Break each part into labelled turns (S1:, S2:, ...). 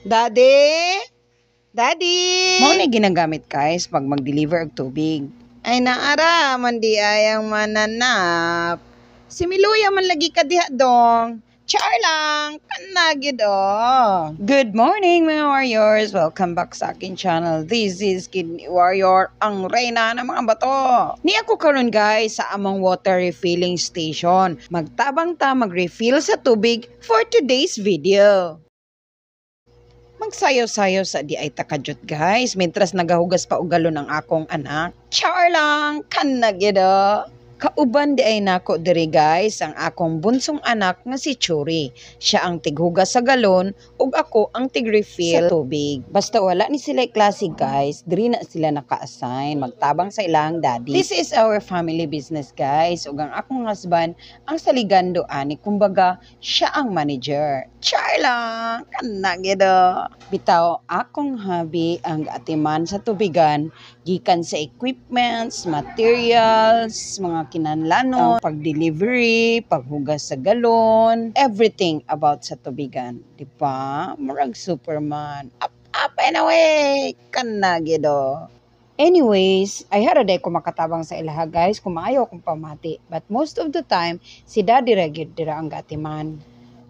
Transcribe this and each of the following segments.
S1: Daddy? Daddy?
S2: Mao na ginagamit guys pag mag-deliver og tubig.
S1: Ay naara, man di ayang mananap. Si Miluya man lagi ka diha dong. Char lang, kanagid oh.
S2: Good morning mga warriors! Welcome back sa akin channel. This is Kidney Warrior, ang reyna ng mga bato. Ni ako karon guys sa among water refilling station. Magtabang ta mag-refill sa tubig for today's video. Magsayo-sayo sa di ay takajut guys, mentras nagahugas pa og galon ang akong anak. Char lang, kanagida. Kauban di ay nako diri guys ang akong bunsong anak nga si Churi. Siya ang tighugas sa galon ug ako ang tig-refill sa tubig. Basta wala ni sila klase guys, diri na sila naka-assign magtabang sa ilang daddy. This is our family business guys ug ang akong husband ang saligando ani, kumbaga siya ang manager. Char lang, kanagida. Bitaw akong hobby ang atiman sa tubigan gikan sa equipments, materials, mga kinanlanon, pag-delivery, paghugas sa galon, everything about sa tubigan. Di ba? Murag Superman. Up and away! Kanagido. Anyways, ay haraday ko makatabang sa ilaha guys, kumayo akong pamati. But most of the time, si Daddy Regid dira ang gatiman.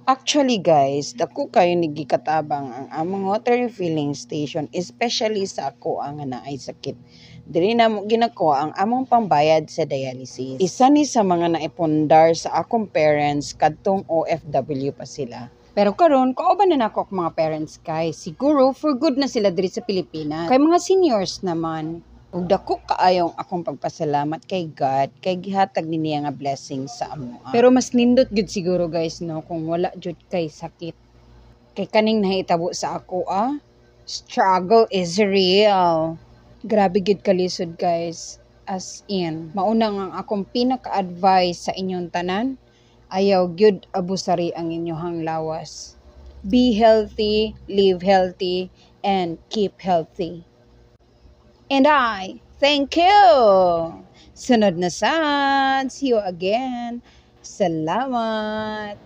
S2: Actually guys, dako kayo nagikatabang ang among water refilling station, especially sa ako ang naay sakit. Diri na mo ginako ang among pambayad sa dialysis. Isa ni sa mga naipundar sa akong parents kadtong OFW pa sila. Pero karon kauban na nako ang mga parents kay siguro for good na sila diri sa Pilipinas. Kay mga seniors naman, ug dako kaayong akong pagpasalamat kay God kay gihatag ni niya nga blessing sa amo. Pero mas nindot gud siguro guys no kung wala jud kay sakit. Kay kaning nahitabo sa ako struggle is real. Grabe gid kalisod guys. As in, mauna nga ang akong pinaka-advice sa inyong tanan, ayaw gyud abusari ang inyong lawas. Be healthy, live healthy, and keep healthy. And I thank you. Sunod na sad. See you again. Salamat.